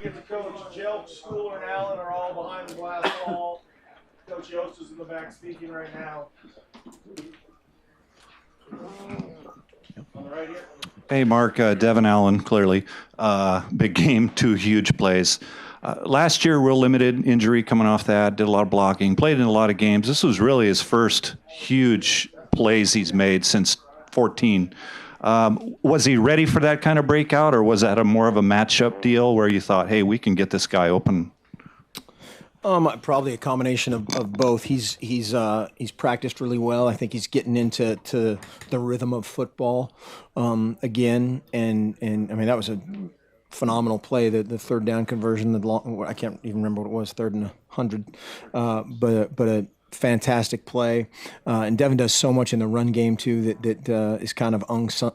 get to Coach Jelk, Schooler, and Allen are all behind the glass wall. Coach Yost is in the back speaking right now. On the right here. Hey, Mark, Devin Allen, clearly. Big game, 2 huge plays. Last year, real limited injury coming off that, did a lot of blocking, played in a lot of games. This was really his first huge plays he's made since 14. Was he ready for that kind of breakout, or was that more of a matchup deal where you thought, hey, we can get this guy open? Probably a combination of both. He's practiced really well. I think he's getting into the rhythm of football again. And I mean, that was a phenomenal play. The third down conversion. I can't even remember what it was, 3rd and 100. But a fantastic play. And Devin does so much in the run game too that is kind of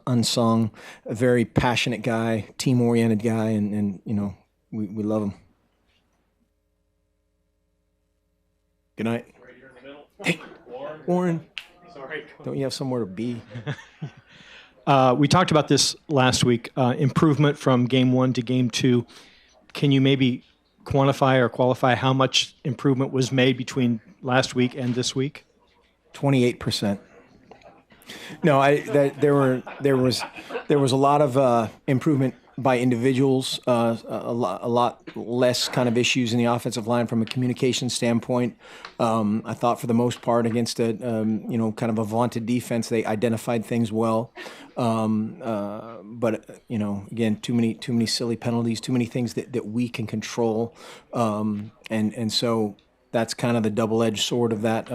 unsung. A very passionate guy, team oriented guy, and you know we love him. Good night. Right here in the middle. Hey, Warren. Sorry. Don't you have somewhere to be? We talked about this last week, improvement from game 1 to game 2. Can you maybe quantify or qualify how much improvement was made between last week and this week? 28%. No, there was a lot of improvement by individuals, a lot less kind of issues in the offensive line from a communication standpoint. I thought for the most part against a kind of a vaunted defense, they identified things well. But again, too many silly penalties, too many things that we can control, and so that's kind of the double-edged sword of that.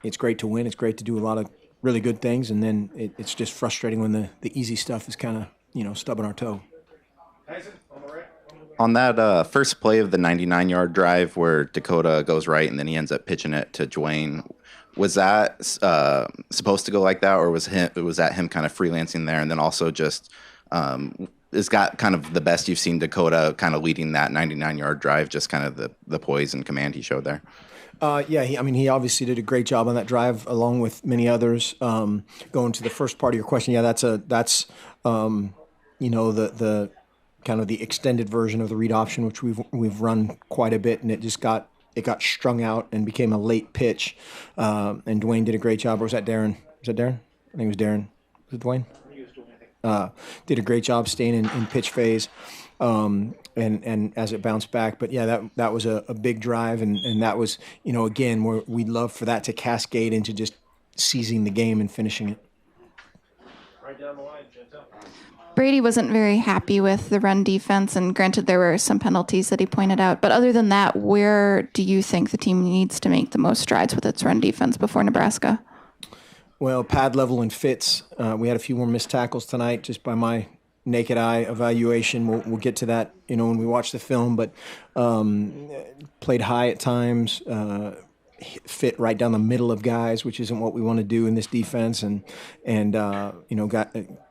It's great to win, it's great to do a lot of really good things, and then it's just frustrating when the easy stuff is kind of stubbing our toe. On that first play of the 99-yard drive where Dakota goes right and then he ends up pitching it to Dwayne, was that supposed to go like that, or was that him kind of freelancing there? And then also just is got kind of the best you've seen Dakota kind of leading that 99-yard drive, just kind of the poise and command he showed there? He obviously did a great job on that drive, along with many others. Going to the first part of your question, that's the kind of the extended version of the read option, which we've run quite a bit, and it got strung out and became a late pitch. And Dwayne did a great job. Or was that Darren? Was that Darren? I think it was Darren. Was it Dwayne? Did a great job staying in pitch phase. And as it bounced back. But that was a big drive, and that was, again, where we'd love for that to cascade into just seizing the game and finishing it. Right down the line, Chantel. Brady wasn't very happy with the run defense, and granted there were some penalties that he pointed out. But other than that, where do you think the team needs to make the most strides with its run defense before Nebraska? Well, pad level and fits. We had a few more missed tackles tonight, just by my naked eye evaluation. We'll get to that, when we watch the film. But played high at times, fit right down the middle of guys, which isn't what we want to do in this defense. And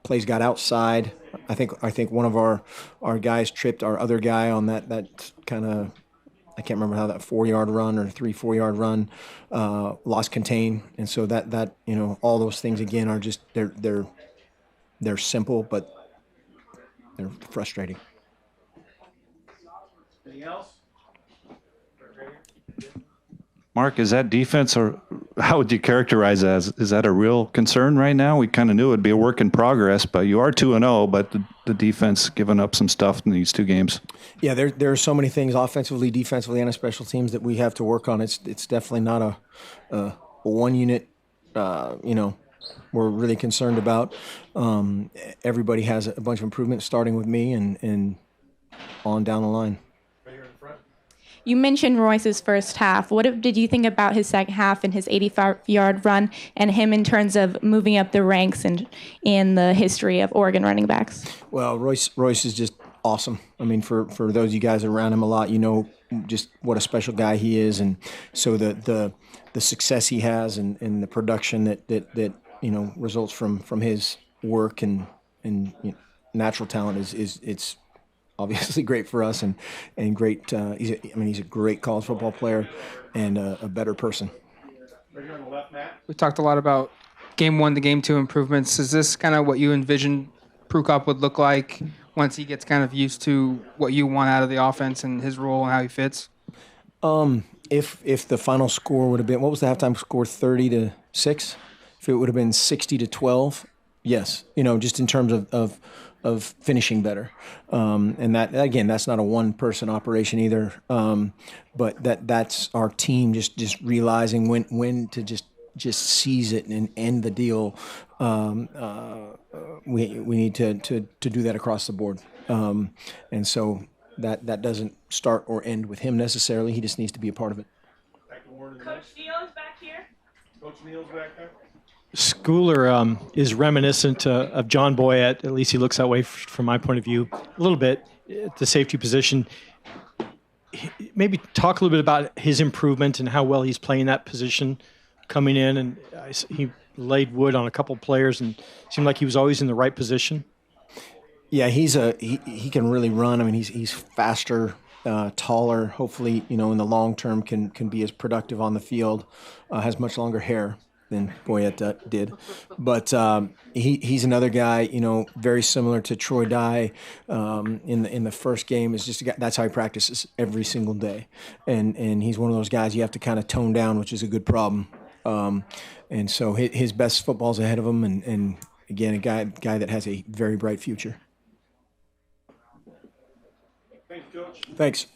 plays got outside. I think one of our guys tripped our other guy on that kind of, I can't remember how that 4-yard run or 3-4-yard run, lost contain. And so that all those things again are just they're simple, but they're frustrating. Anything else? Mark, is that defense, or how would you characterize that? Is that a real concern right now? We kind of knew it'd be a work in progress, but you are 2-0, but the defense giving up some stuff in these 2 games. Yeah, there are so many things offensively, defensively, and special teams that we have to work on. It's definitely not a one unit, we're really concerned about. Everybody has a bunch of improvements, starting with me and on down the line. You mentioned Royce's first half. What did you think about his second half and his 85-yard run, and him in terms of moving up the ranks and in the history of Oregon running backs? Well, Royce is just awesome. I mean, for those of you guys around him a lot, just what a special guy he is, and so the success he has and the production that results from his work and natural talent is it's obviously great for us and great. He's a great college football player and a better person. We talked a lot about game 1 to game 2 improvements. Is this kind of what you envisioned Prukop would look like once he gets kind of used to what you want out of the offense and his role and how he fits? If the final score would have been, what was the halftime score? 30-6. If it would have been 60-12, yes. Just in terms of finishing better, and that again, that's not a one-person operation either. But that's our team just realizing when to just seize it and end the deal. We need to do that across the board, and so that doesn't start or end with him necessarily. He just needs to be a part of it. Coach Neal's back here. Coach Neal's back there. Schooler is reminiscent of John Boyett. At least he looks that way from my point of view, a little bit at the safety position. Maybe talk a little bit about his improvement and how well he's playing that position coming in. And he laid wood on a couple players and seemed like he was always in the right position. Yeah, he can really run. I mean, he's faster, taller. Hopefully, in the long term can be as productive on the field. Has much longer hair than Boyett did, but he's another guy. Very similar to Troy Dye in the first game. Is just a guy, that's how he practices every single day, and he's one of those guys you have to kind of tone down, which is a good problem. And so his best football's ahead of him, and again, a guy that has a very bright future. Thanks, Coach. Thanks.